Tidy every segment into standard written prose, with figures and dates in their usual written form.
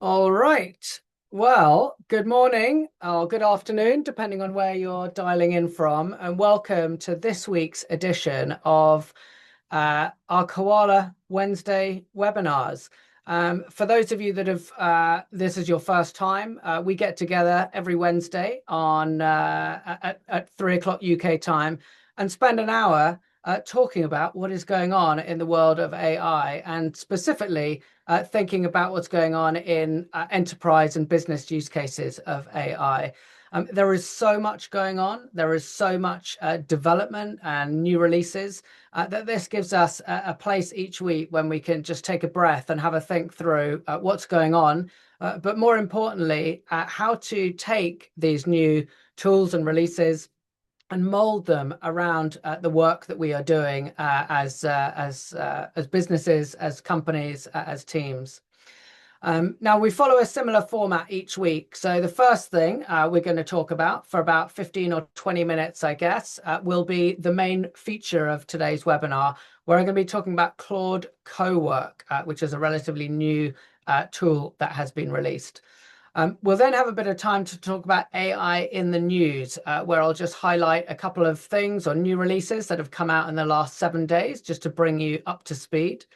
All right. Well, good morning or good afternoon, depending on where you're dialing in from, and welcome to this week's edition of our Koala Wednesday webinars. For those of you that have this is your first time, we get together every Wednesday on at 3 o'clock UK time and spend an hour talking about what is going on in the world of AI and specifically thinking about what's going on in enterprise and business use cases of AI. There is so much going on. There is so much development and new releases that this gives us a place each week when we can just take a breath and have a think through what's going on, but more importantly, how to take these new tools and releases and mold them around the work that we are doing as businesses, as companies, as teams. Now we follow a similar format each week. So the first thing we're going to talk about for about 15 or 20 minutes, I guess, will be the main feature of today's webinar, where I'm going to be talking about Claude Cowork, which is a relatively new tool that has been released. We'll then have a bit of time to talk about AI in the news, where I'll just highlight a couple of things or new releases that have come out in the last 7 days, just to bring you up to speed.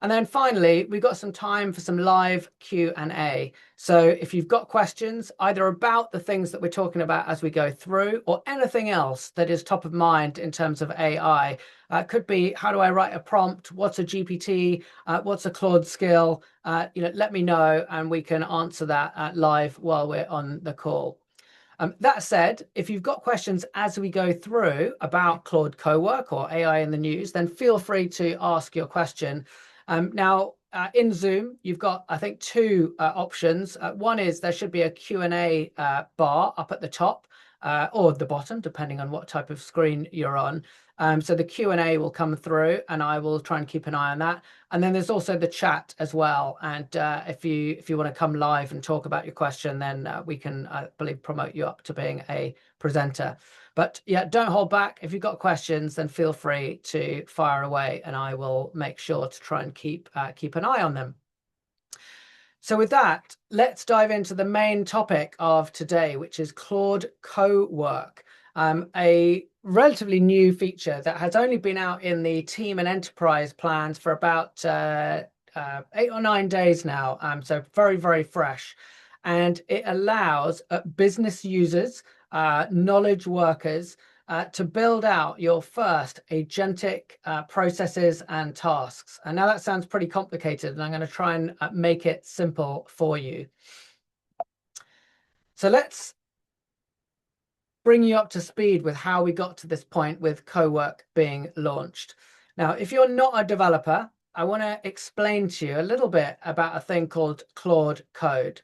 And then finally, we've got some time for some live Q&A. So if you've got questions, either about the things that we're talking about as we go through or anything else that is top of mind in terms of AI, could be, how do I write a prompt? What's a GPT? What's a Claude skill? Let me know and we can answer that live while we're on the call. That said, if you've got questions as we go through about Claude Cowork or AI in the news, then feel free to ask your question. Now, in Zoom, you've got, I think, two options. One is there should be a Q&A bar up at the top or the bottom, depending on what type of screen you're on. So the Q&A will come through and I will try and keep an eye on that. And then there's also the chat as well. And if you want to come live and talk about your question, then we can, I believe, promote you up to being a presenter. But yeah, don't hold back. If you've got questions, then feel free to fire away and I will make sure to try and keep an eye on them. So with that, let's dive into the main topic of today, which is Claude Cowork, a relatively new feature that has only been out in the team and enterprise plans for about 8 or 9 days now. So very, very fresh. And it allows business users, knowledge workers, to build out your first agentic processes and tasks. And now that sounds pretty complicated, and I'm going to try and make it simple for you. So let's bring you up to speed with how we got to this point with Cowork being launched. Now, if you're not a developer, I want to explain to you a little bit about a thing called Claude Code.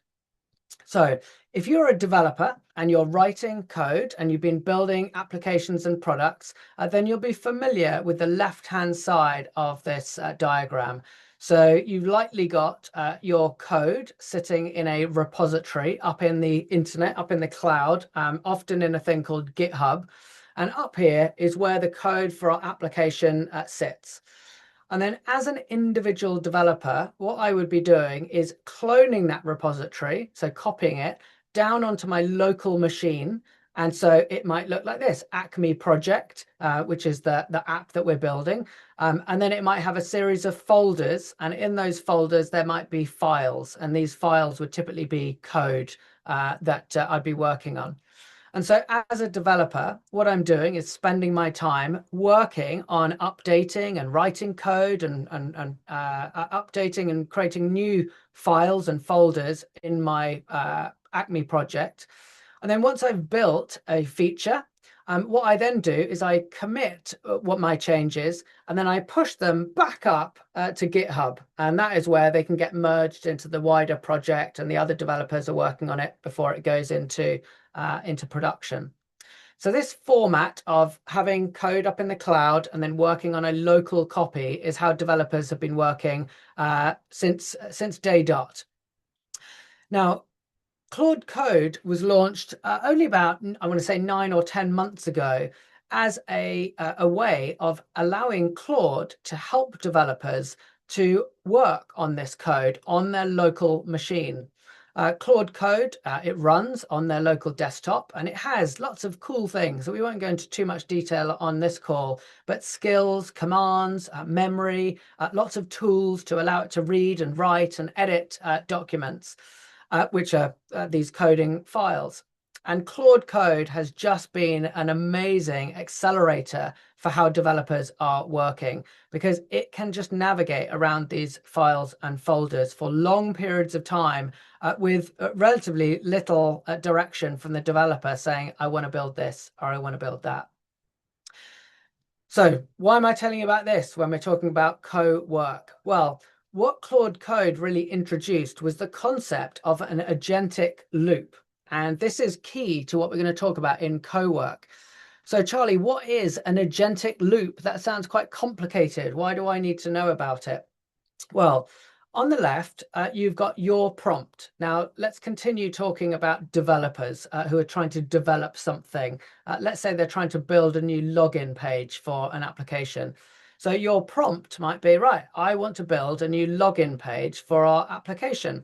So if you're a developer and you're writing code and you've been building applications and products, then you'll be familiar with the left-hand side of this diagram. So you've likely got your code sitting in a repository up in the internet, up in the cloud, often in a thing called GitHub. And up here is where the code for our application sits. And then as an individual developer, what I would be doing is cloning that repository, so copying it down onto my local machine. And so it might look like this, Acme project, which is the app that we're building. And then it might have a series of folders. And in those folders, there might be files. And these files would typically be code that I'd be working on. And so as a developer, what I'm doing is spending my time working on updating and writing code and updating and creating new files and folders in my Acme project. And then once I've built a feature, what I then do is I commit what my change is, and then I push them back up to GitHub. And that is where they can get merged into the wider project and the other developers are working on it before it goes into production. So this format of having code up in the cloud and then working on a local copy is how developers have been working since day dot. Now, Claude Code was launched only about, I want to say, 9 or 10 months ago as a way of allowing Claude to help developers to work on this code on their local machine. Claude Code, it runs on their local desktop and it has lots of cool things that we won't go into too much detail on this call, but skills, commands, memory, lots of tools to allow it to read and write and edit documents, which are these coding files. And Claude Code has just been an amazing accelerator for how developers are working, because it can just navigate around these files and folders for long periods of time with relatively little direction from the developer saying, I want to build this or I want to build that. So why am I telling you about this when we're talking about Cowork? Well, what Claude Code really introduced was the concept of an agentic loop. And this is key to what we're going to talk about in Cowork. So Charlie, what is an agentic loop? That sounds quite complicated. Why do I need to know about it? Well, on the left, you've got your prompt. Now, let's continue talking about developers who are trying to develop something. Let's say they're trying to build a new login page for an application. So your prompt might be, right, I want to build a new login page for our application.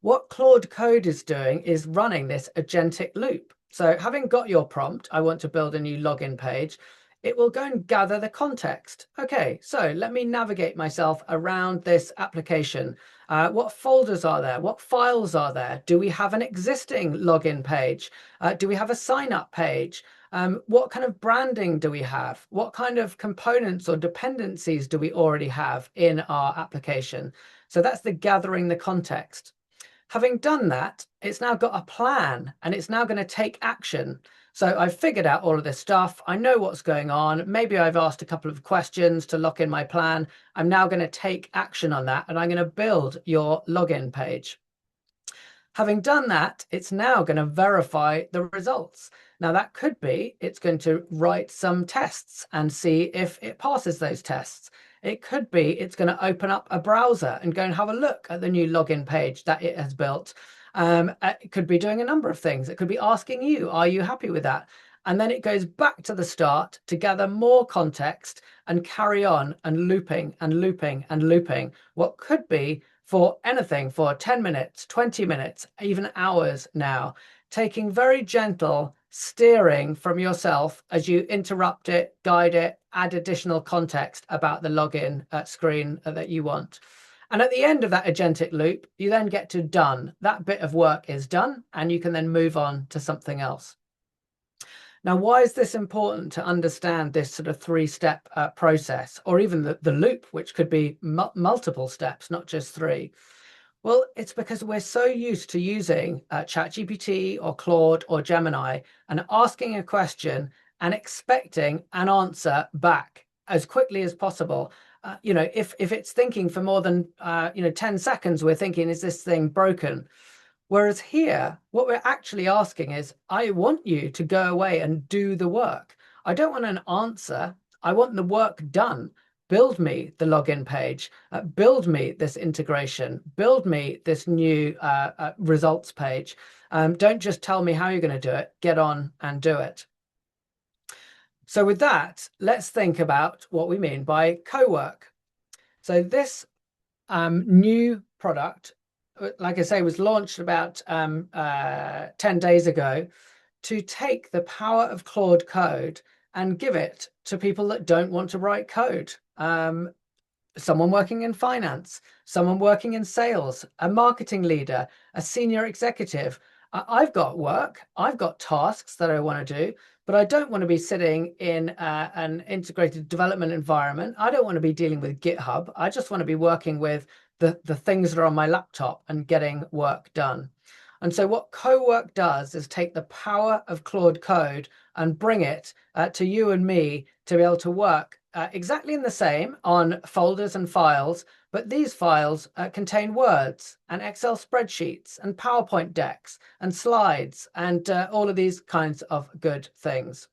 What Claude Code is doing is running this agentic loop. So having got your prompt, I want to build a new login page, it will go and gather the context. Okay, so let me navigate myself around this application. What folders are there? What files are there? Do we have an existing login page? Do we have a sign up page? What kind of branding do we have? What kind of components or dependencies do we already have in our application? So that's the gathering the context. Having done that, it's now got a plan and it's now going to take action. So I've figured out all of this stuff. I know what's going on. Maybe I've asked a couple of questions to lock in my plan. I'm now going to take action on that and I'm going to build your login page. Having done that, it's now going to verify the results. Now that could be, it's going to write some tests and see if it passes those tests. It could be it's going to open up a browser and go and have a look at the new login page that it has built. It could be doing a number of things. It could be asking you, are you happy with that? And then it goes back to the start to gather more context and carry on and looping and looping and looping what could be for anything for 10 minutes, 20 minutes, even hours now, taking very gentle steering from yourself as you interrupt it, guide it, add additional context about the login screen that you want. And at the end of that agentic loop, you then get to done. That bit of work is done and you can then move on to something else. Now, why is this important to understand this sort of three-step process, or even the loop, which could be multiple steps, not just three? Well, it's because we're so used to using ChatGPT or Claude or Gemini and asking a question and expecting an answer back as quickly as possible. If it's thinking for more than 10 seconds, we're thinking, is this thing broken? Whereas here, what we're actually asking is, I want you to go away and do the work. I don't want an answer. I want the work done. Build me the login page, build me this integration, build me this new results page. Don't just tell me how you're going to do it. Get on and do it. So with that, let's think about what we mean by Cowork. So this new product, like I say, was launched about 10 days ago to take the power of Claude Code and give it to people that don't want to write code. Someone working in finance, someone working in sales, a marketing leader, a senior executive. I've got work, I've got tasks that I want to do, but I don't want to be sitting in an integrated development environment. I don't want to be dealing with GitHub. I just want to be working with the things that are on my laptop and getting work done. And so what Cowork does is take the power of Claude Code and bring it to you and me to be able to work exactly in the same on folders and files, but these files contain words and Excel spreadsheets and PowerPoint decks and slides and all of these kinds of good things.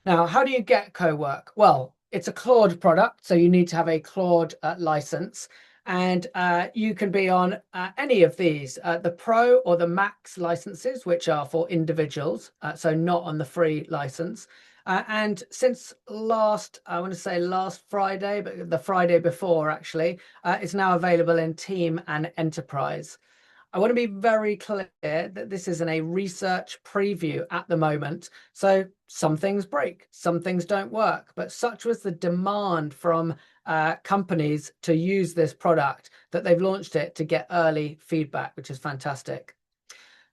Now, how do you get Cowork? Well, it's a Claude product, so you need to have a Claude license. And you can be on any of these, the Pro or the Max licenses, which are for individuals, so not on the free license. And since I want to say last Friday, but the Friday before actually, it's now available in Team and Enterprise. I want to be very clear that this is in a research preview at the moment. So some things break, some things don't work, but such was the demand from companies to use this product that they've launched it to get early feedback, which is fantastic.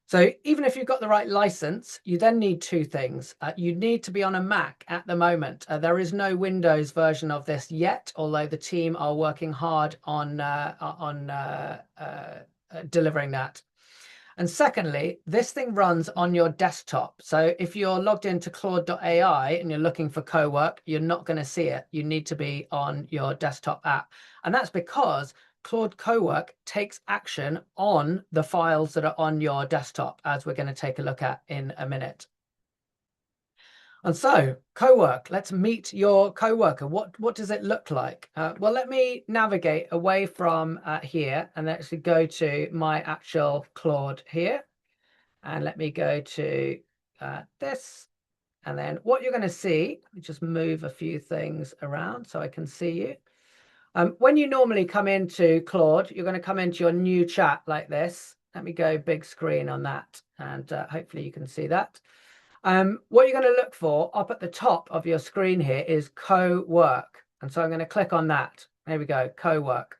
So even if you've got the right license, you then need two things. You need to be on a Mac at the moment. There is no Windows version of this yet, although the team are working hard on delivering that. And secondly, this thing runs on your desktop. So if you're logged into Claude.ai and you're looking for Cowork, you're not going to see it. You need to be on your desktop app. And that's because Claude Cowork takes action on the files that are on your desktop, as we're going to take a look at in a minute. And so, Cowork, let's meet your coworker. What does it look like? Well, let me navigate away from here and actually go to my actual Claude here. And let me go to this. And then what you're going to see, let me just move a few things around so I can see you. When you normally come into Claude, you're going to come into your new chat like this. Let me go big screen on that, and hopefully you can see that. What you're going to look for up at the top of your screen here is Cowork. And so I'm going to click on that. There we go, Cowork.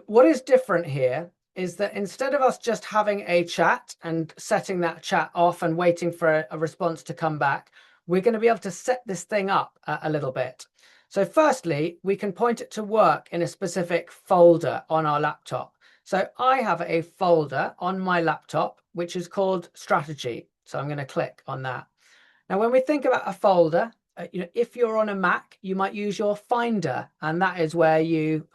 What is different here is that instead of us just having a chat and setting that chat off and waiting for a response to come back, we're going to be able to set this thing up a little bit. So firstly, we can point it to work in a specific folder on our laptop. So I have a folder on my laptop, which is called strategy. So I'm going to click on that. Now, when we think about a folder, if you're on a Mac, you might use your Finder, and that is where you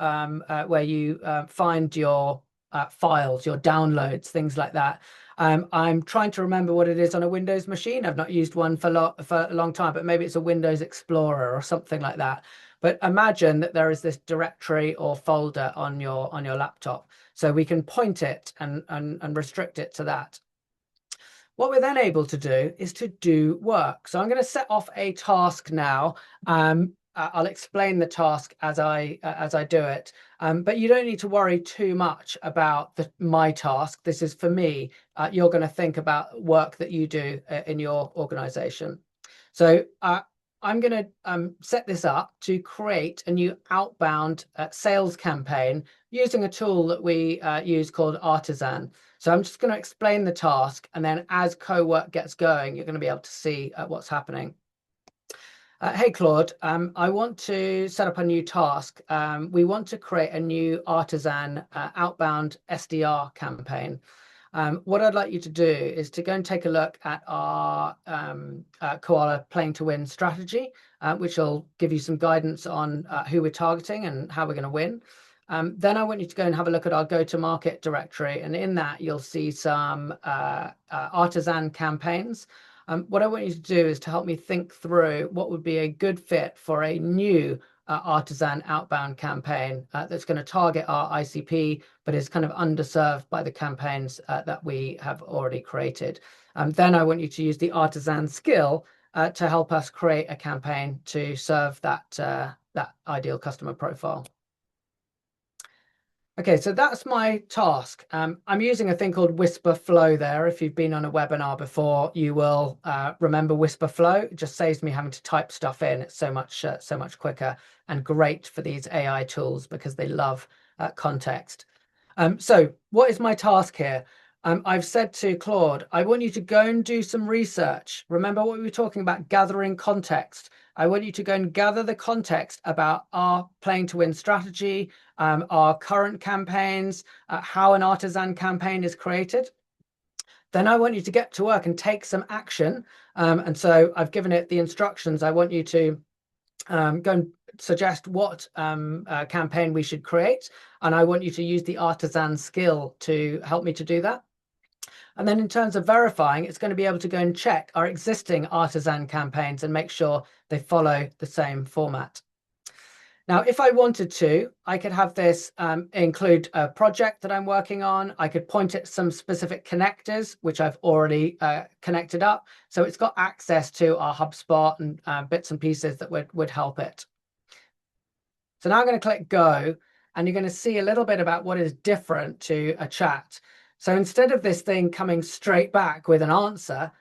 find your files, your downloads, things like that. I'm trying to remember what it is on a Windows machine. I've not used one for a long time, but maybe it's a Windows Explorer or something like that. But imagine that there is this directory or folder on your laptop, so we can point it and restrict it to that. What we're then able to do is to do work. So I'm going to set off a task now. I'll explain the task as I do it, but you don't need to worry too much about my task. This is for me. You're going to think about work that you do in your organization. So I'm going to set this up to create a new outbound sales campaign using a tool that we use called Artisan. So I'm just going to explain the task, and then as Cowork gets going, you're going to be able to see what's happening. Hey, Claude, I want to set up a new task. We want to create a new Artisan outbound SDR campaign. What I'd like you to do is to go and take a look at our Koala Playing to Win strategy, which will give you some guidance on who we're targeting and how we're going to win. Then I want you to go and have a look at our go-to-market directory, and in that you'll see some Artisan campaigns. What I want you to do is to help me think through what would be a good fit for a new Artisan outbound campaign that's going to target our ICP, but is kind of underserved by the campaigns that we have already created. Then I want you to use the Artisan skill to help us create a campaign to serve that ideal customer profile. Okay, so that's my task. I'm using a thing called Whisper Flow there. If you've been on a webinar before, you will remember Whisper Flow. It just saves me having to type stuff in. It's so much quicker and great for these AI tools because they love context. So what is my task here? I've said to Claude, I want you to go and do some research. Remember what we were talking about, gathering context. I want you to go and gather the context about our Playing to Win strategy, our current campaigns, how an Artisan campaign is created. Then I want you to get to work and take some action. And so I've given it the instructions. I want you to go and suggest what campaign we should create. And I want you to use the Artisan skill to help me to do that. And then in terms of verifying, it's going to be able to go and check our existing Artisan campaigns and make sure they follow the same format. Now, if I wanted to, I could have this include a project that I'm working on. I could point at some specific connectors, which I've already connected up. So it's got access to our HubSpot and bits and pieces that would help it. So now I'm going to click go, and you're going to see a little bit about what is different to a chat. So instead of this thing coming straight back with an answer,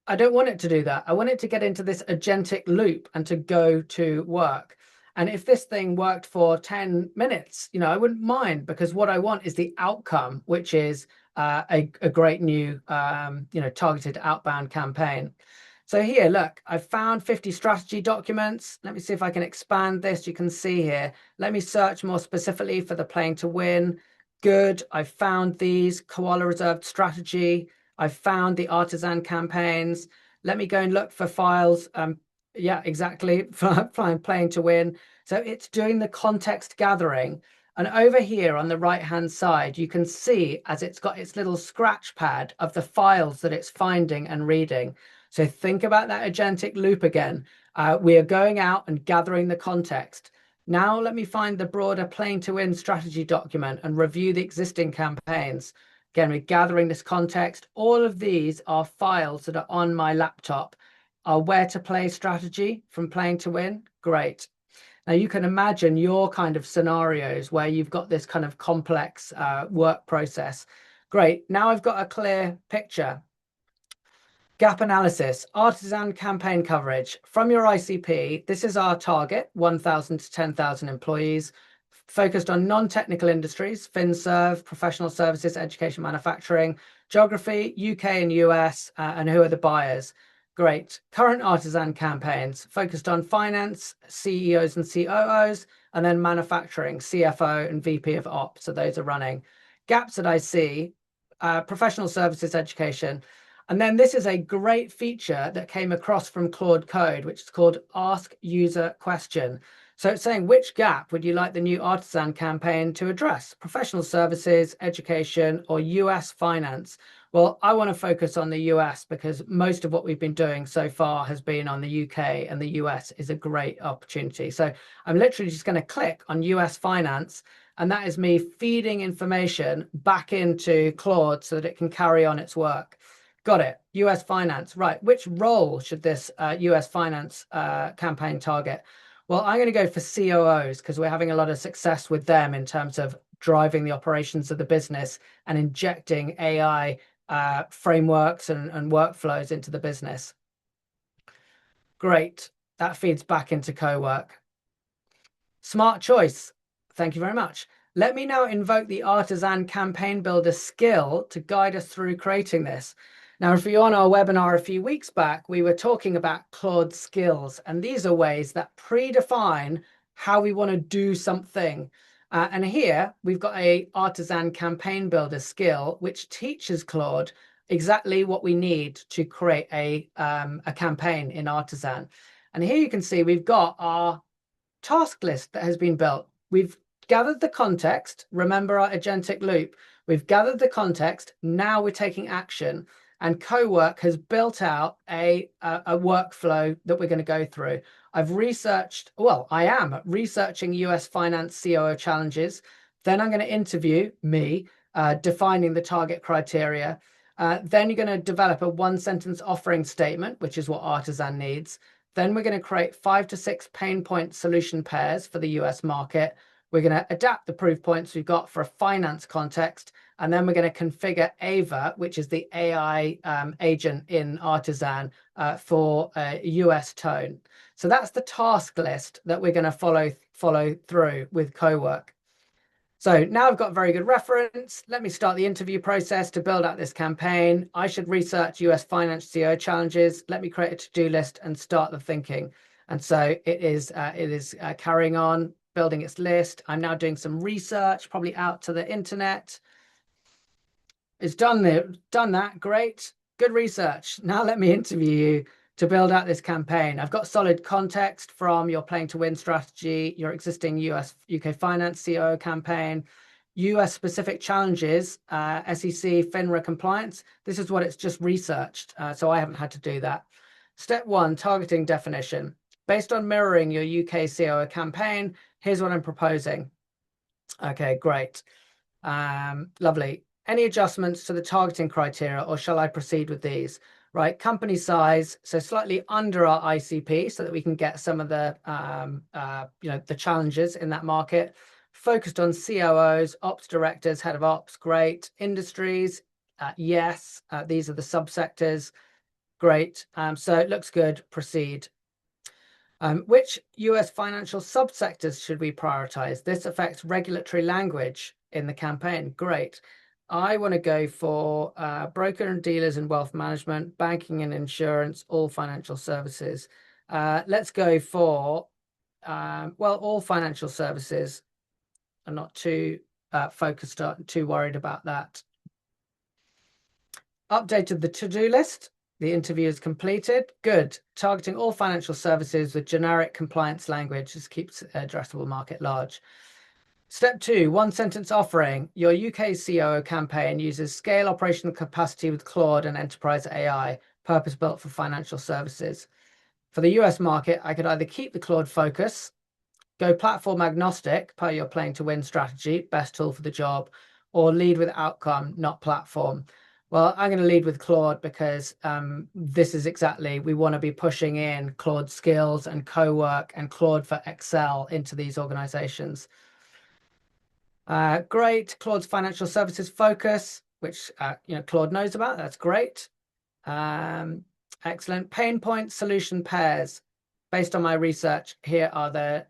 I don't want it to do that. I want it to get into this agentic loop and to go to work. And if this thing worked for 10 minutes, I wouldn't mind, because what I want is the outcome, which is a great new, targeted outbound campaign. So here, look, I've found 50 strategy documents. Let me see if I can expand this. You can see here. Let me search more specifically for the playing to win. Good. I've found these koala reserved strategy. I've found the artisan campaigns. Let me go and look for files. Yeah, exactly. Playing to win. So it's doing the context gathering. And over here on the right-hand side, you can see as it's got its little scratch pad of the files that it's finding and reading. So think about that agentic loop again. We are going out and gathering the context. Now let me find the broader playing to win strategy document and review the existing campaigns. Again, we're gathering this context. All of these are files that are on my laptop. Our where to play strategy from playing to win. Great. Now you can imagine your kind of scenarios where you've got this kind of complex work process. Great. Now I've got a clear picture. Gap analysis, artisan campaign coverage. From your ICP, this is our target, 1,000 to 10,000 employees, focused on non-technical industries, FinServe, professional services, education, manufacturing, geography, UK and US, and who are the buyers. Great. Current artisan campaigns, focused on finance, CEOs and COOs, and then manufacturing, CFO and VP of Ops. So those are running. Gaps that I see, professional services, education. And then this is a great feature that came across from Claude Code, which is called Ask User Question. So it's saying, which gap would you like the new Artisan campaign to address? Professional services, education, or US finance? Well, I want to focus on the US because most of what we've been doing so far has been on the UK, and the US is a great opportunity. So I'm literally just going to click on US finance, and that is me feeding information back into Claude so that it can carry on its work. Got it. US finance. Right. Which role should this US finance campaign target? Well, I'm going to go for COOs because we're having a lot of success with them in terms of driving the operations of the business and injecting AI frameworks and workflows into the business. Great. That feeds back into Cowork. Smart choice. Thank you very much. Let me now invoke the Artisan Campaign Builder skill to guide us through creating this. Now, if you're on our webinar a few weeks back, we were talking about Claude Skills, and these are ways that predefine how we want to do something. And here we've got a Artisan Campaign Builder skill, which teaches Claude exactly what we need to create a campaign in Artisan. And here you can see we've got our task list that has been built. We've gathered the context. Remember our agentic loop. We've gathered the context. Now we're taking action. And Cowork has built out a workflow that we're going to go through. I am researching US finance COO challenges. Then I'm going to interview defining the target criteria. Then you're going to develop a one-sentence offering statement, which is what Artisan needs. Then we're going to create 5 to 6 pain point solution pairs for the US market. We're going to adapt the proof points we've got for a finance context. And then we're going to configure Ava, which is the AI agent in Artisan for a US tone. So that's the task list that we're going to follow through with Cowork. So now I've got very good reference. Let me start the interview process to build out this campaign. I should research US finance CEO challenges. Let me create a to-do list and start the thinking. And so it is carrying on, building its list. I'm now doing some research, probably out to the internet. It's done that. Great. Good research. Now let me interview you to build out this campaign. I've got solid context from your playing to win strategy, your existing UK finance COO campaign, US specific challenges, SEC, FINRA compliance. This is what it's just researched. So I haven't had to do that. Step 1, targeting definition. based on mirroring your UK COO campaign, here's what I'm proposing. Okay, great. Lovely. Any adjustments to the targeting criteria, or shall I proceed with these? Right, company size, so slightly under our ICP, so that we can get some of the the challenges in that market. Focused on COOs, ops directors, head of ops, great. Industries, yes. These are the subsectors, great. So it looks good. Proceed. Which US financial subsectors should we prioritize? This affects regulatory language in the campaign. Great. I want to go for broker and dealers and wealth management, banking and insurance, all financial services. Let's go for, all financial services. I'm not too focused on, too worried about that. Updated the to-do list. The interview is completed. Good. Targeting all financial services with generic compliance language. This keeps addressable market large. Step 2, one sentence offering. Your UK COO campaign uses scale operational capacity with Claude and enterprise AI, purpose built for financial services. For the US market, I could either keep the Claude focus, go platform agnostic per your playing to win strategy, best tool for the job, or lead with outcome, not platform. Well, I'm going to lead with Claude because this is exactly, we want to be pushing in Claude Skills and Cowork and Claude for Excel into these organizations. Great. Claude's financial services focus, which Claude knows about. That's great. Excellent. Pain point solution pairs. Based on my research, here are the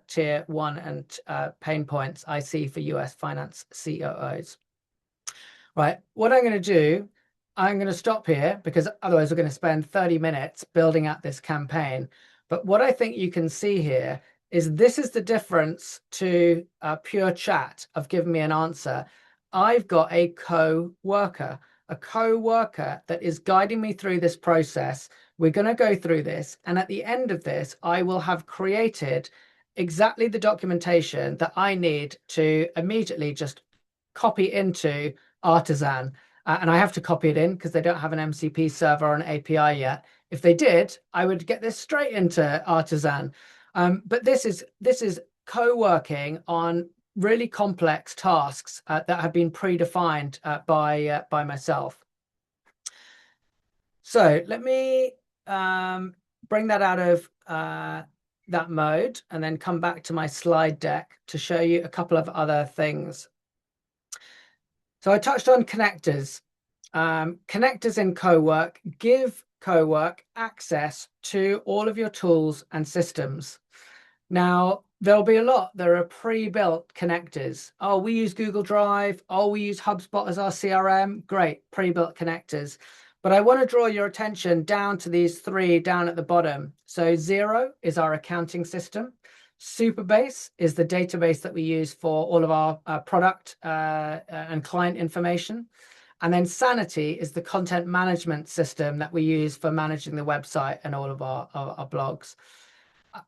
tier 1 and pain points I see for US finance COOs. Right, what I'm going to do, I'm going to stop here because otherwise we're going to spend 30 minutes building out this campaign. But what I think you can see here is this is the difference to pure chat of giving me an answer. I've got a co-worker that is guiding me through this process. We're going to go through this. And at the end of this, I will have created exactly the documentation that I need to immediately just copy into Artisan. And I have to copy it in because they don't have an MCP server or an API yet. If they did, I would get this straight into Artisan. But this is co-working on really complex tasks that have been predefined by myself. So let me bring that out of that mode and then come back to my slide deck to show you a couple of other things. So I touched on connectors. Connectors in Cowork give Cowork access to all of your tools and systems. Now, there'll be a lot. There are pre-built connectors. Oh, we use Google Drive. Oh, we use HubSpot as our CRM. Great, pre-built connectors. But I want to draw your attention down to these 3 down at the bottom. So Xero is our accounting system. Superbase is the database that we use for all of our product and client information. And then Sanity is the content management system that we use for managing the website and all of our blogs.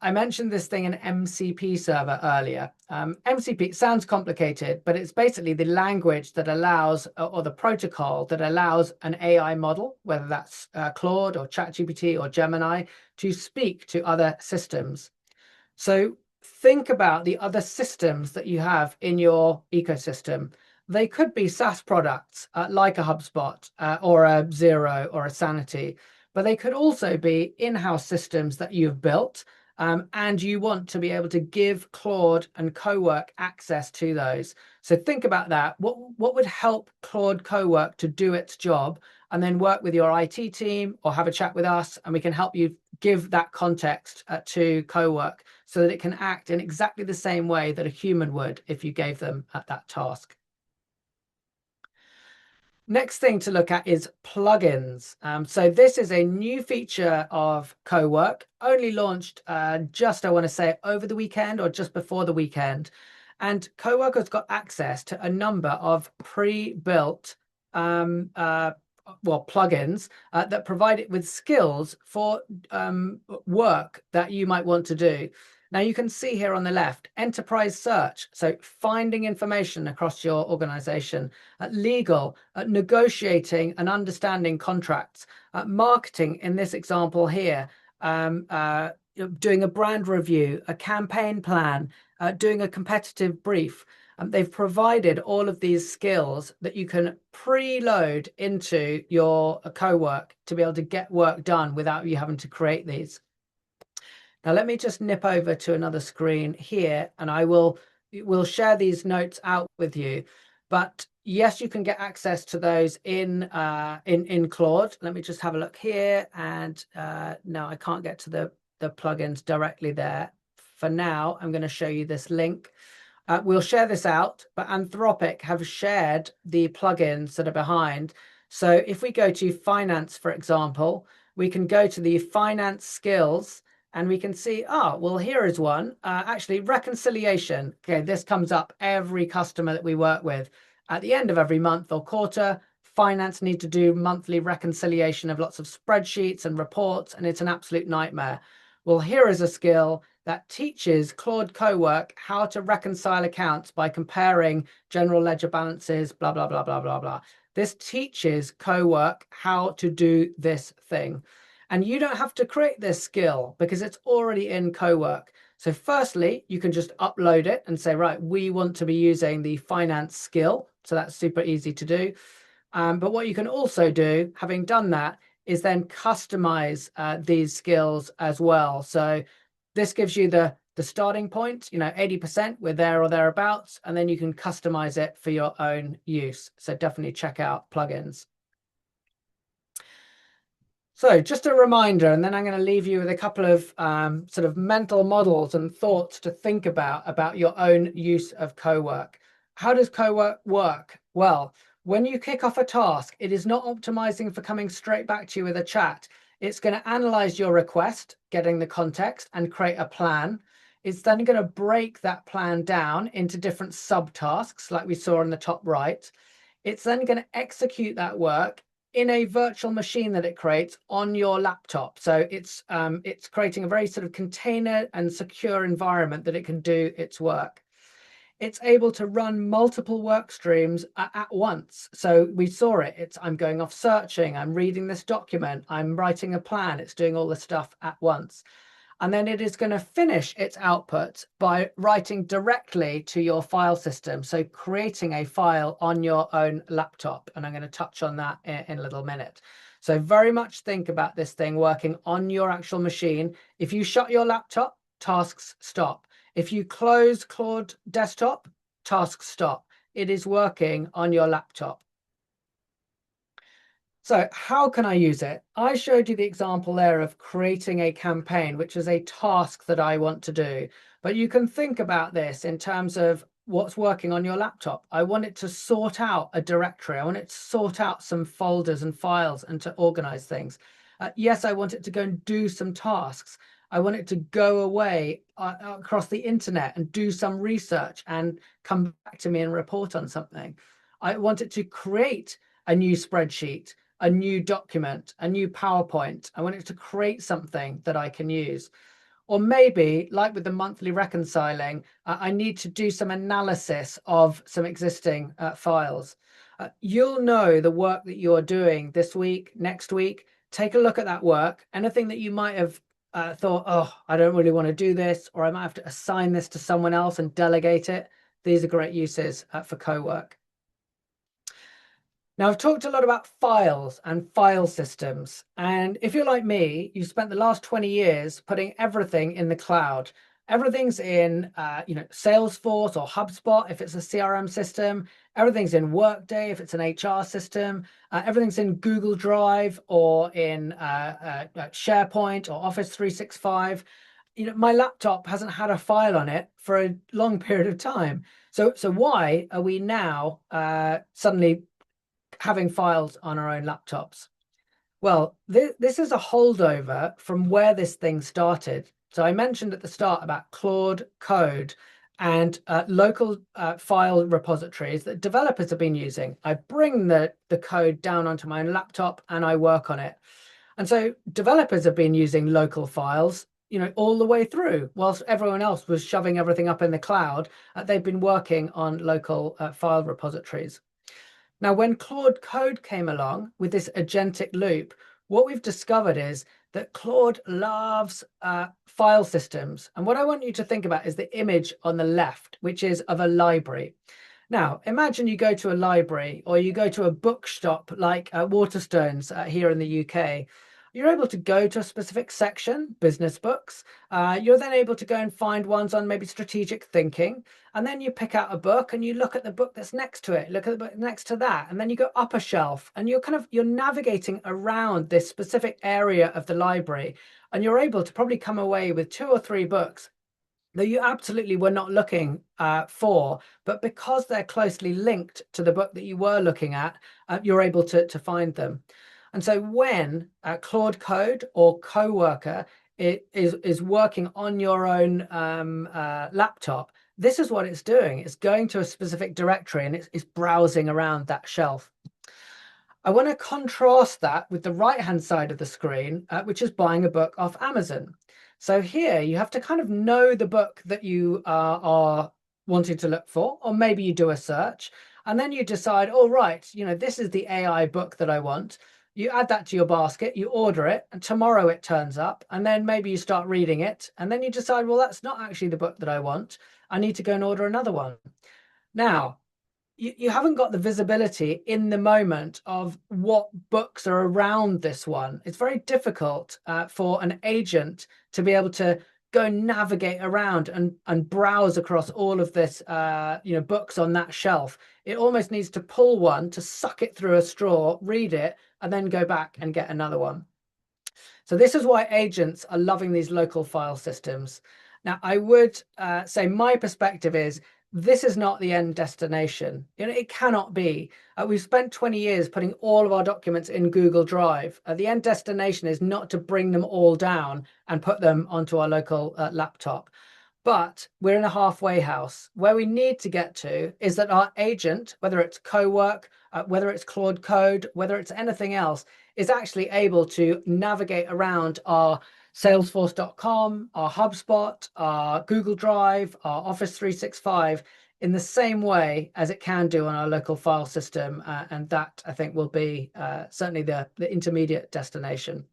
I mentioned this thing, an MCP server earlier. MCP sounds complicated, but it's basically the language that allows, or the protocol that allows an AI model, whether that's Claude or ChatGPT or Gemini, to speak to other systems. So think about the other systems that you have in your ecosystem. They could be SaaS products like a HubSpot or a Xero or a Sanity, but they could also be in-house systems that you've built and you want to be able to give Claude and Cowork access to those. So think about that. What would help Claude Cowork to do its job, and then work with your IT team or have a chat with us, and we can help you give that context to Cowork so that it can act in exactly the same way that a human would if you gave them that task. Next thing to look at is plugins. So this is a new feature of Cowork, only launched just, I want to say, over the weekend or just before the weekend. And Cowork has got access to a number of pre-built plugins that provide it with skills for work that you might want to do. Now you can see here on the left, enterprise search, so finding information across your organization, legal, negotiating and understanding contracts, marketing in this example here, doing a brand review, a campaign plan, doing a competitive brief. They've provided all of these skills that you can preload into your Cowork to be able to get work done without you having to create these. Now, let me just nip over to another screen here, and we'll share these notes out with you. But yes, you can get access to those in Claude. Let me just have a look here, and no, I can't get to the plugins directly there. For now, I'm going to show you this link. We'll share this out, but Anthropic have shared the plugins that are behind. So if we go to finance, for example, we can go to the finance skills and we can see, well, here is one. Actually, reconciliation. Okay, this comes up every customer that we work with. At the end of every month or quarter, finance need to do monthly reconciliation of lots of spreadsheets and reports, and it's an absolute nightmare. Well, here is a skill that teaches Claude Cowork how to reconcile accounts by comparing general ledger balances, blah, blah, blah, blah, blah, blah. This teaches Cowork how to do this thing. And you don't have to create this skill because it's already in Cowork. So firstly, you can just upload it and say, right, we want to be using the finance skill. So that's super easy to do. But what you can also do, having done that, is then customize these skills as well. So this gives you the starting point, 80%, we're there or thereabouts, and then you can customize it for your own use. So definitely check out plugins. So just a reminder, and then I'm going to leave you with a couple of sort of mental models and thoughts to think about your own use of Cowork. How does Cowork work? Well, when you kick off a task, it is not optimizing for coming straight back to you with a chat. It's going to analyze your request, getting the context, and create a plan. It's then going to break that plan down into different subtasks, like we saw on the top right. It's then going to execute that work in a virtual machine that it creates on your laptop. So it's creating a very sort of container and secure environment that it can do its work. It's able to run multiple work streams at once. So we saw it. I'm going off searching, I'm reading this document, I'm writing a plan, it's doing all the stuff at once. And then it is going to finish its output by writing directly to your file system. So creating a file on your own laptop. And I'm going to touch on that in a little minute. So very much think about this thing working on your actual machine. If you shut your laptop, tasks stop. If you close Claude Desktop, tasks stop. It is working on your laptop. So how can I use it? I showed you the example there of creating a campaign, which is a task that I want to do. But you can think about this in terms of what's working on your laptop. I want it to sort out a directory. I want it to sort out some folders and files and to organize things. Yes, I want it to go and do some tasks. I want it to go away across the internet and do some research and come back to me and report on something. I want it to create a new spreadsheet, a new document, a new PowerPoint. I want it to create something that I can use. Or maybe, like with the monthly reconciling, I need to do some analysis of some existing files. You'll know the work that you're doing this week, next week. Take a look at that work. Anything that you might have thought, oh, I don't really want to do this, or I might have to assign this to someone else and delegate it. These are great uses for Cowork. Now, I've talked a lot about files and file systems. And if you're like me, you've spent the last 20 years putting everything in the cloud. Everything's in Salesforce or HubSpot if it's a CRM system. Everything's in Workday if it's an HR system. Everything's in Google Drive or in SharePoint or Office 365. My laptop hasn't had a file on it for a long period of time. So why are we now suddenly having files on our own laptops? Well, this is a holdover from where this thing started. So I mentioned at the start about Claude Code and local file repositories that developers have been using. I bring the code down onto my own laptop and I work on it. And so developers have been using local files, all the way through. Whilst everyone else was shoving everything up in the cloud, they've been working on local file repositories. Now, when Claude Code came along with this agentic loop, what we've discovered is that Claude loves file systems. And what I want you to think about is the image on the left, which is of a library. Now, imagine you go to a library or you go to a bookshop like Waterstones here in the UK. You're able to go to a specific section, business books. You're then able to go and find ones on maybe strategic thinking. And then you pick out a book and you look at the book that's next to it, look at the book next to that. And then you go up a shelf and you're navigating around this specific area of the library. And you're able to probably come away with 2 or 3 books that you absolutely were not looking for, but because they're closely linked to the book that you were looking at, you're able to find them. And so when Claude Code or Coworker is working on your own laptop, this is what it's doing. It's going to a specific directory and it's browsing around that shelf. I want to contrast that with the right-hand side of the screen, which is buying a book off Amazon. So here you have to kind of know the book that you are wanting to look for, or maybe you do a search and then you decide, oh, right, this is the AI book that I want. You add that to your basket, you order it, and tomorrow it turns up, and then maybe you start reading it, and then you decide, well, that's not actually the book that I want. I need to go and order another one. Now, you haven't got the visibility in the moment of what books are around this one. It's very difficult for an agent to be able to go and navigate around and browse across all of this, books on that shelf. It almost needs to pull one to suck it through a straw, read it, and then go back and get another one. So this is why agents are loving these local file systems. Now, I would say my perspective is this is not the end destination. It cannot be. We've spent 20 years putting all of our documents in Google Drive. The end destination is not to bring them all down and put them onto our local laptop. But we're in a halfway house. Where we need to get to is that our agent, whether it's Cowork, whether it's Claude Code, whether it's anything else, is actually able to navigate around our Salesforce.com, our HubSpot, our Google Drive, our Office 365 in the same way as it can do on our local file system. And that, I think, will be certainly the intermediate destination.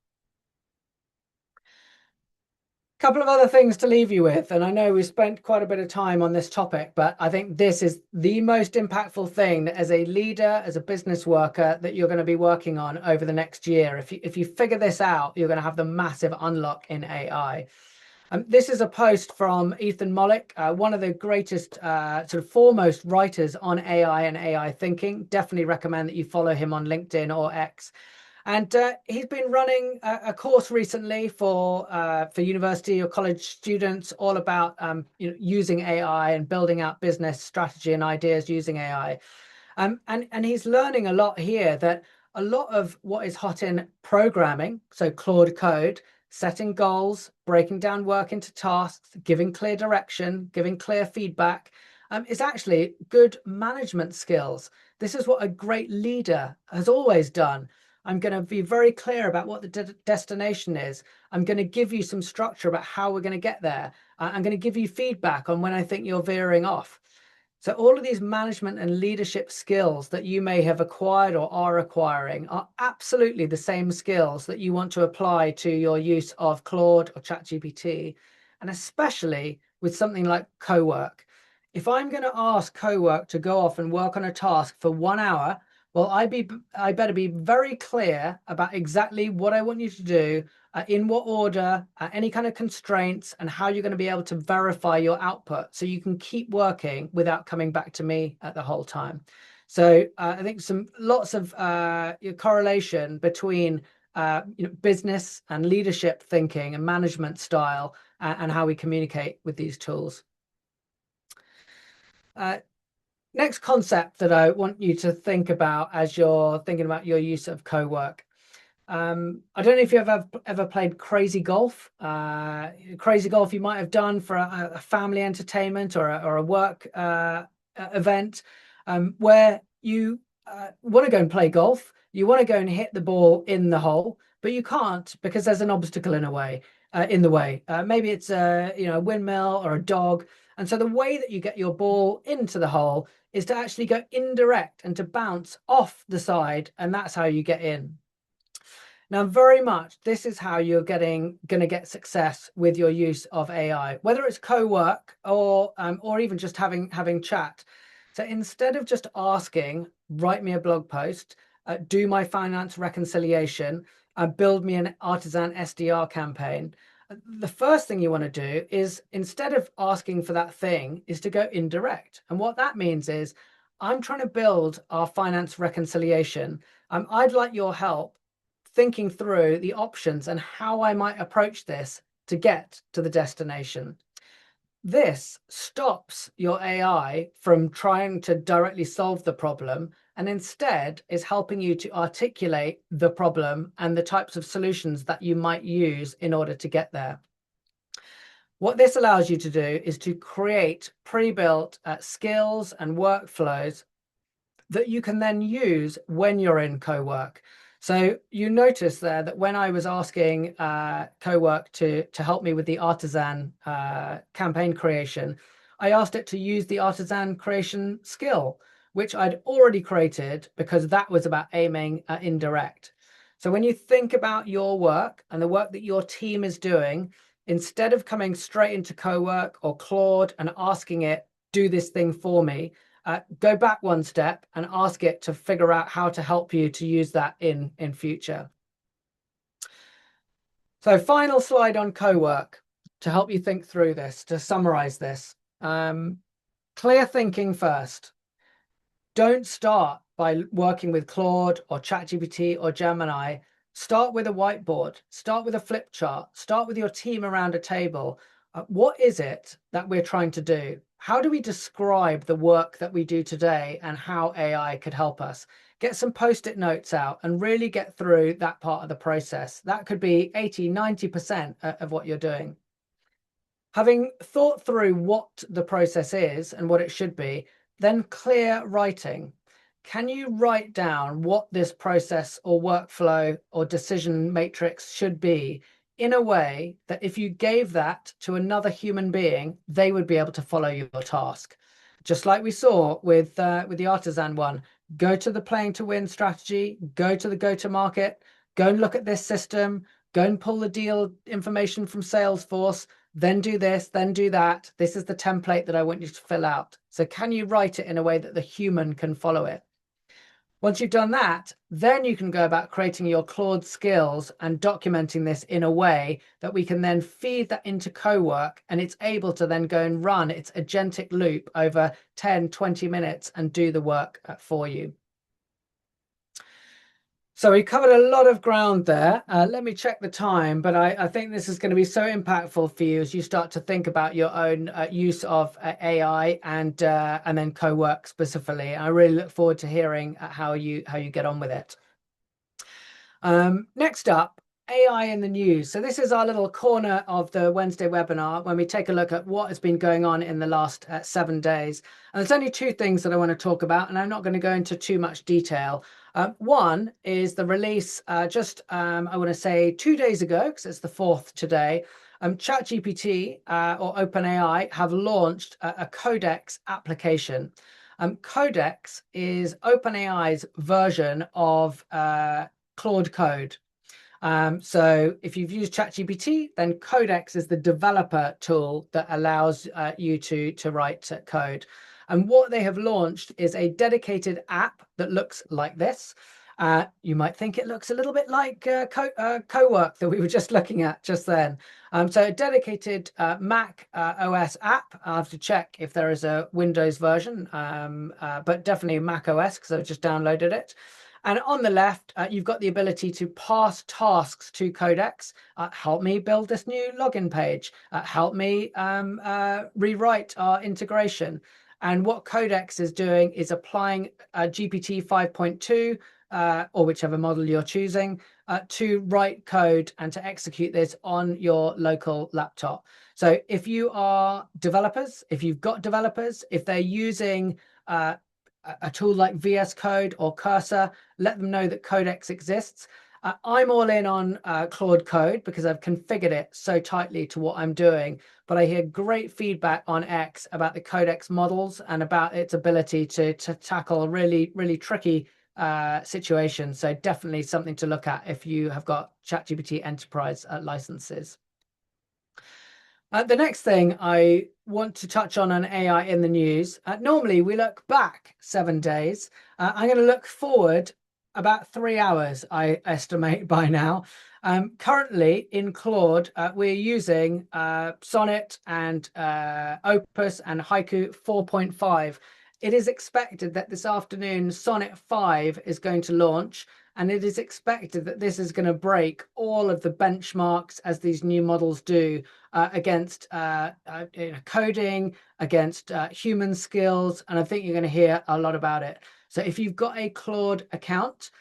Couple of other things to leave you with, and I know we spent quite a bit of time on this topic, but I think this is the most impactful thing as a leader, as a business worker, that you're going to be working on over the next year. If you figure this out, you're going to have the massive unlock in AI. This is a post from Ethan Mollick, one of the greatest sort of foremost writers on AI and AI thinking. Definitely recommend that you follow him on LinkedIn or X. And he's been running a course recently for university or college students, all about using AI and building out business strategy and ideas using AI. And he's learning a lot here, that a lot of what is hot in programming, so Claude Code, setting goals, breaking down work into tasks, giving clear direction, giving clear feedback, is actually good management skills. This is what a great leader has always done. I'm going to be very clear about what the destination is. I'm going to give you some structure about how we're going to get there. I'm going to give you feedback on when I think you're veering off. So all of these management and leadership skills that you may have acquired or are acquiring are absolutely the same skills that you want to apply to your use of Claude or ChatGPT, and especially with something like Cowork. If I'm going to ask Cowork to go off and work on a task for 1 hour, well, I better be very clear about exactly what I want you to do, in what order, any kind of constraints, and how you're going to be able to verify your output so you can keep working without coming back to me the whole time. So I think lots of correlation between business and leadership thinking and management style, and how we communicate with these tools. Next concept that I want you to think about as you're thinking about your use of Cowork. I don't know if you've ever played Crazy Golf. Crazy Golf you might have done for a family entertainment or a work event, where you want to go and play golf. You want to go and hit the ball in the hole, but you can't because there's an obstacle in the way. Maybe it's a windmill or a dog. And so the way that you get your ball into the hole is to actually go indirect and to bounce off the side, and that's how you get in. Now, very much, this is how you're going to get success with your use of AI, whether it's co-work or even just having chat. So instead of just asking, write me a blog post, do my finance reconciliation, build me an Artisan SDR campaign. The first thing you want to do is, instead of asking for that thing, is to go indirect. And what that means is, I'm trying to build our finance reconciliation. I'd like your help thinking through the options and how I might approach this to get to the destination. This stops your AI from trying to directly solve the problem, and instead is helping you to articulate the problem and the types of solutions that you might use in order to get there. What this allows you to do is to create pre-built skills and workflows that you can then use when you're in co-work. So you notice there that when I was asking Cowork to help me with the Artisan campaign creation, I asked it to use the Artisan creation skill, which I'd already created because that was about aiming at indirect. So when you think about your work and the work that your team is doing, instead of coming straight into Cowork or Claude and asking it, do this thing for me, go back one step and ask it to figure out how to help you to use that in future. So final slide on Cowork to help you think through this, to summarize this. Clear thinking first. Don't start by working with Claude or ChatGPT or Gemini. Start with a whiteboard, start with a flip chart, start with your team around a table. What is it that we're trying to do? How do we describe the work that we do today and how AI could help us? Get some post-it notes out and really get through that part of the process. That could be 80, 90% of what you're doing. Having thought through what the process is and what it should be, then clear writing. Can you write down what this process or workflow or decision matrix should be in a way that if you gave that to another human being, they would be able to follow your task? Just like we saw with the Artisan one, go to the playing to win strategy, go to the go-to-market, go and look at this system, go and pull the deal information from Salesforce, then do this, then do that. This is the template that I want you to fill out. So can you write it in a way that the human can follow it? Once you've done that, then you can go about creating your Claude skills and documenting this in a way that we can then feed that into Cowork, and it's able to then go and run its agentic loop over 10, 20 minutes and do the work for you. So we covered a lot of ground there. Let me check the time, but I think this is going to be so impactful for you as you start to think about your own use of AI and then Cowork specifically. I really look forward to hearing how you get on with it. Next up, AI in the news. So this is our little corner of the Wednesday webinar when we take a look at what has been going on in the last 7 days. And there's only two things that I want to talk about, and I'm not going to go into too much detail. One is the release I want to say 2 days ago, because it's the 4th today. ChatGPT or OpenAI have launched a Codex application. Codex is OpenAI's version of Claude Code. So if you've used ChatGPT, then Codex is the developer tool that allows you to write code. And what they have launched is a dedicated app that looks like this. You might think it looks a little bit like Cowork that we were just looking at just then. So a dedicated Mac OS app. I have to check if there is a Windows version, but definitely Mac OS because I've just downloaded it. And on the left, you've got the ability to pass tasks to Codex. Help me build this new login page. Help me rewrite our integration. And what Codex is doing is applying GPT 5.2 or whichever model you're choosing to write code and to execute this on your local laptop. So if you are developers, if you've got developers, if they're using a tool like VS Code or Cursor, let them know that Codex exists. I'm all in on Claude Code because I've configured it so tightly to what I'm doing, but I hear great feedback on X about the Codex models and about its ability to tackle really, really tricky situation. So definitely something to look at if you have got ChatGPT Enterprise licenses. The next thing I want to touch on AI in the news. Normally we look back 7 days. I'm going to look forward about 3 hours, I estimate by now. Currently in Claude, we're using Sonnet and Opus and Haiku 4.5. It is expected that this afternoon Sonnet 5 is going to launch, and it is expected that this is going to break all of the benchmarks as these new models do against coding, against human skills, and I think you're going to hear a lot about it. So if you've got a Claude account,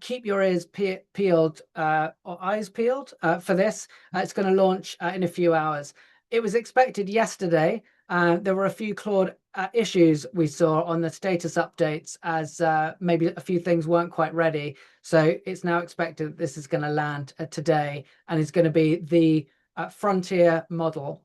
keep your ears peeled or eyes peeled for this. It's going to launch in a few hours. It was expected yesterday. There were a few Claude issues we saw on the status updates as maybe a few things weren't quite ready. So it's now expected that this is going to land today and is going to be the frontier model.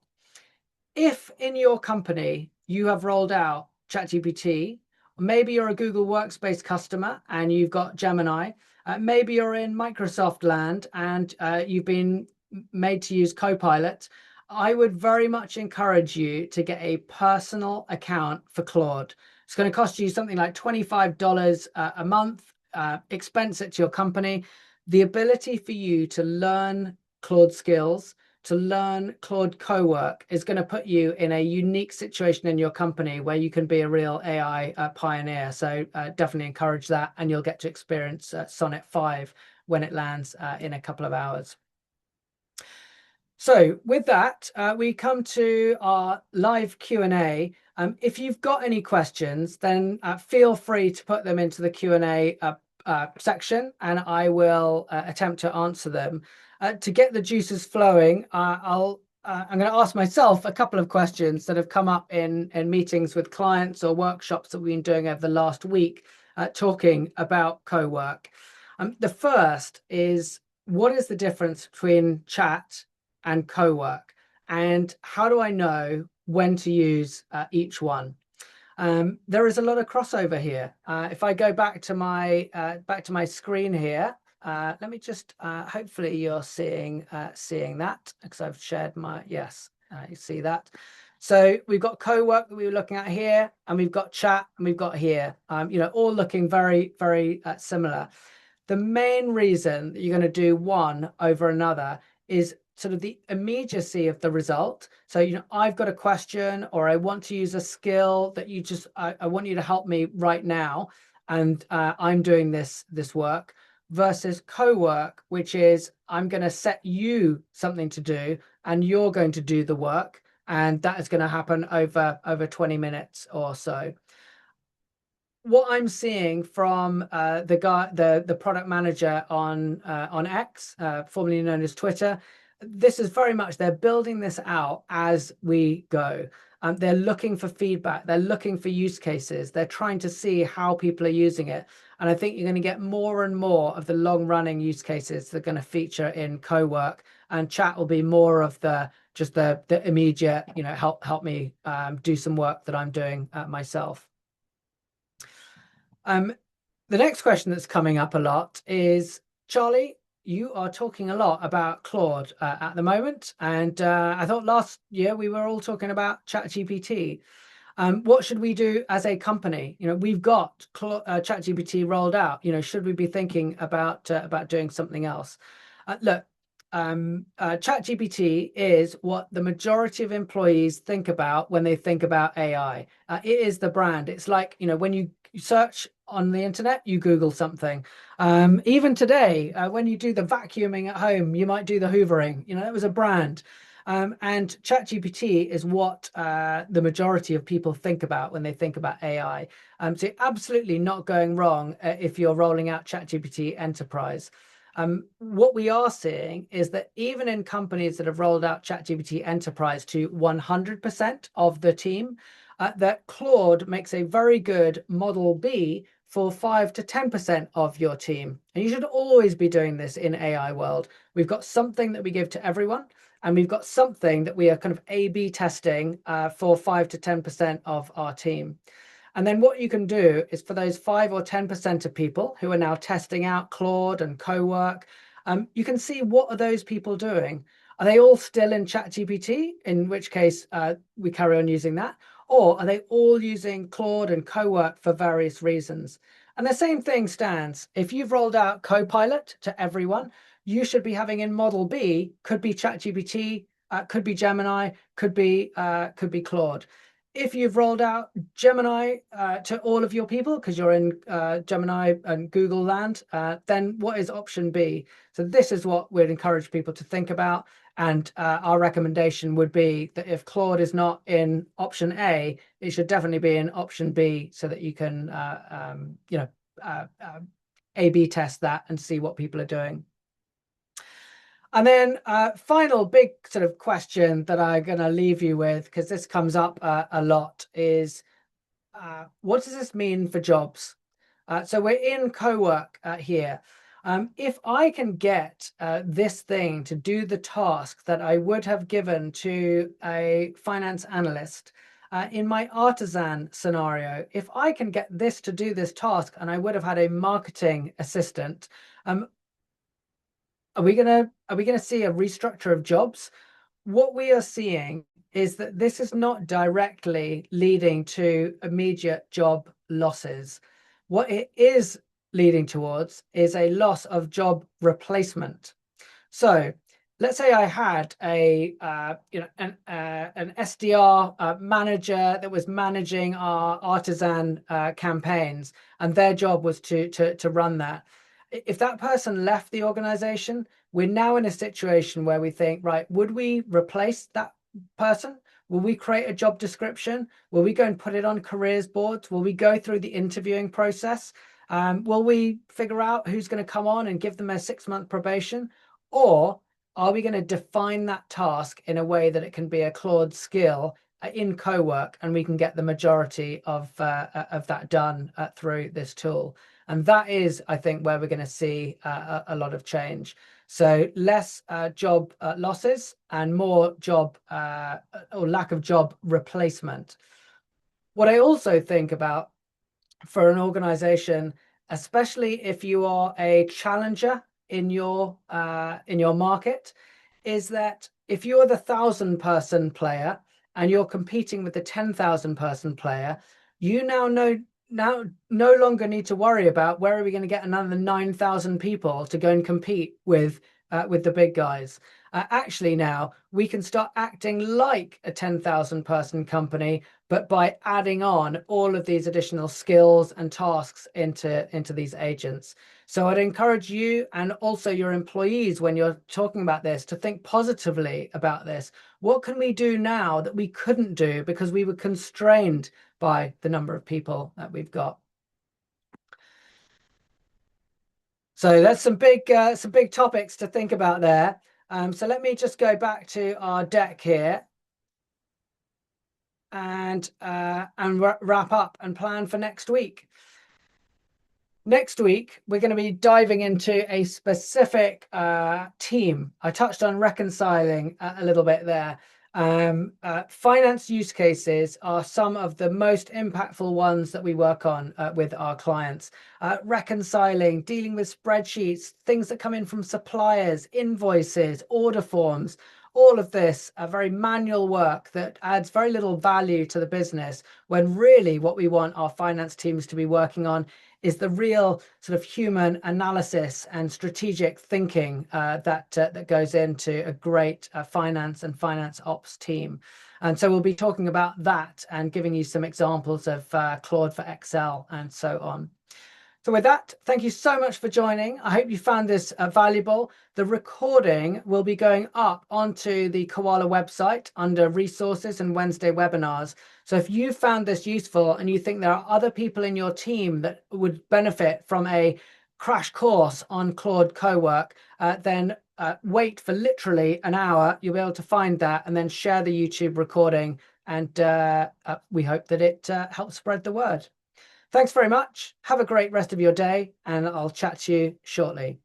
If in your company you have rolled out ChatGPT, maybe you're a Google Workspace customer and you've got Gemini, maybe you're in Microsoft land and you've been made to use Copilot, I would very much encourage you to get a personal account for Claude. It's going to cost you something like $25 a month, expense it to your company. The ability for you to learn Claude Skills, to learn Claude Cowork is going to put you in a unique situation in your company where you can be a real AI pioneer. So definitely encourage that, and you'll get to experience Sonnet 5 when it lands in a couple of hours. So with that, we come to our live Q&A. If you've got any questions, then feel free to put them into the Q&A section, and I will attempt to answer them. To get the juices flowing, I'm going to ask myself a couple of questions that have come up in meetings with clients or workshops that we've been doing over the last week, talking about Cowork. The first is, what is the difference between chat and Cowork, and how do I know when to use each one? There is a lot of crossover here. If I go back to my screen here, let me just hopefully you're seeing that, because I've shared my, yes, you see that. So we've got Cowork that we were looking at here, and we've got chat, and we've got here, all looking very, very similar. The main reason that you're going to do one over another is sort of the immediacy of the result. So, I've got a question, or I want to use a skill that I want you to help me right now, and I'm doing this work, versus Cowork, which is I'm going to set you something to do and you're going to do the work, and that is going to happen over 20 minutes or so. What I'm seeing from the product manager on X, formerly known as Twitter, this is very much, they're building this out as we go. They're looking for feedback. They're looking for use cases. They're trying to see how people are using it. And I think you're going to get more and more of the long-running use cases that are going to feature in Cowork, and chat will be more of the immediate, help me do some work that I'm doing myself. The next question that's coming up a lot is, Charlie, you are talking a lot about Claude at the moment, and I thought last year we were all talking about ChatGPT. What should we do as a company? We've got ChatGPT rolled out. Should we be thinking about doing something else? Look, ChatGPT is what the majority of employees think about when they think about AI. It is the brand. It's like, when you search on the internet, you Google something. Even today, when you do the vacuuming at home, you might do the hoovering. That was a brand. And ChatGPT is what the majority of people think about when they think about AI. So absolutely not going wrong if you're rolling out ChatGPT Enterprise. What we are seeing is that even in companies that have rolled out ChatGPT Enterprise to 100% of the team, that Claude makes a very good Model B for 5 to 10% of your team. And you should always be doing this in AI world. We've got something that we give to everyone, and we've got something that we are kind of A/B testing for 5 to 10% of our team. And then what you can do is for those 5 or 10% of people who are now testing out Claude and Cowork, you can see what are those people doing. Are they all still in ChatGPT, in which case we carry on using that? Or are they all using Claude and Cowork for various reasons? And the same thing stands. If you've rolled out Copilot to everyone, you should be having in Model B, could be ChatGPT, could be Gemini, could be Claude. If you've rolled out Gemini to all of your people, because you're in Gemini and Google land, then what is option B? So this is what we'd encourage people to think about. And our recommendation would be that if Claude is not in option A, it should definitely be in option B so that you can, A/B test that and see what people are doing. And then final big sort of question that I'm going to leave you with, because this comes up a lot, is what does this mean for jobs? So we're in Cowork here. If I can get this thing to do the task that I would have given to a finance analyst in my Artisan scenario, if I can get this to do this task and I would have had a marketing assistant, are we gonna see a restructure of jobs? What we are seeing is that this is not directly leading to immediate job losses. What it is leading towards is a loss of job replacement. So let's say I had an SDR manager that was managing our Artisan campaigns, and their job was to run that. If that person left the organization, we're now in a situation where we think, right, would we replace that person? Will we create a job description? Will we go and put it on careers boards? Will we go through the interviewing process? Will we figure out who's going to come on and give them a 6-month probation? Or are we going to define that task in a way that it can be a Claude skill in Cowork, and we can get the majority of that done through this tool? And that is, I think, where we're going to see a lot of change. So less job losses and more job or lack of job replacement. What I also think about for an organization, especially if you are a challenger in your market, is that if you're the 1,000-person player and you're competing with the 10,000-person player, you now no longer need to worry about where are we going to get another 9,000 people to go and compete with the big guys. Actually, now we can start acting like a 10,000-person company, but by adding on all of these additional skills and tasks into these agents. So I'd encourage you and also your employees, when you're talking about this, to think positively about this. What can we do now that we couldn't do because we were constrained by the number of people that we've got? So that's some big topics to think about there. So let me just go back to our deck here and wrap up and plan for next week. Next week, we're going to be diving into a specific team. I touched on reconciling a little bit there. Finance use cases are some of the most impactful ones that we work on with our clients. Reconciling, dealing with spreadsheets, things that come in from suppliers, invoices, order forms, all of this very manual work that adds very little value to the business, when really what we want our finance teams to be working on is the real sort of human analysis and strategic thinking that goes into a great finance and finance ops team. And so we'll be talking about that and giving you some examples of Claude for Excel and so on. So with that, thank you so much for joining. I hope you found this valuable. The recording will be going up onto the Koala website under resources and Wednesday webinars. So if you found this useful and you think there are other people in your team that would benefit from a crash course on Claude Cowork, then wait for literally an hour. You'll be able to find that and then share the YouTube recording. And we hope that it helps spread the word. Thanks very much. Have a great rest of your day, and I'll chat to you shortly.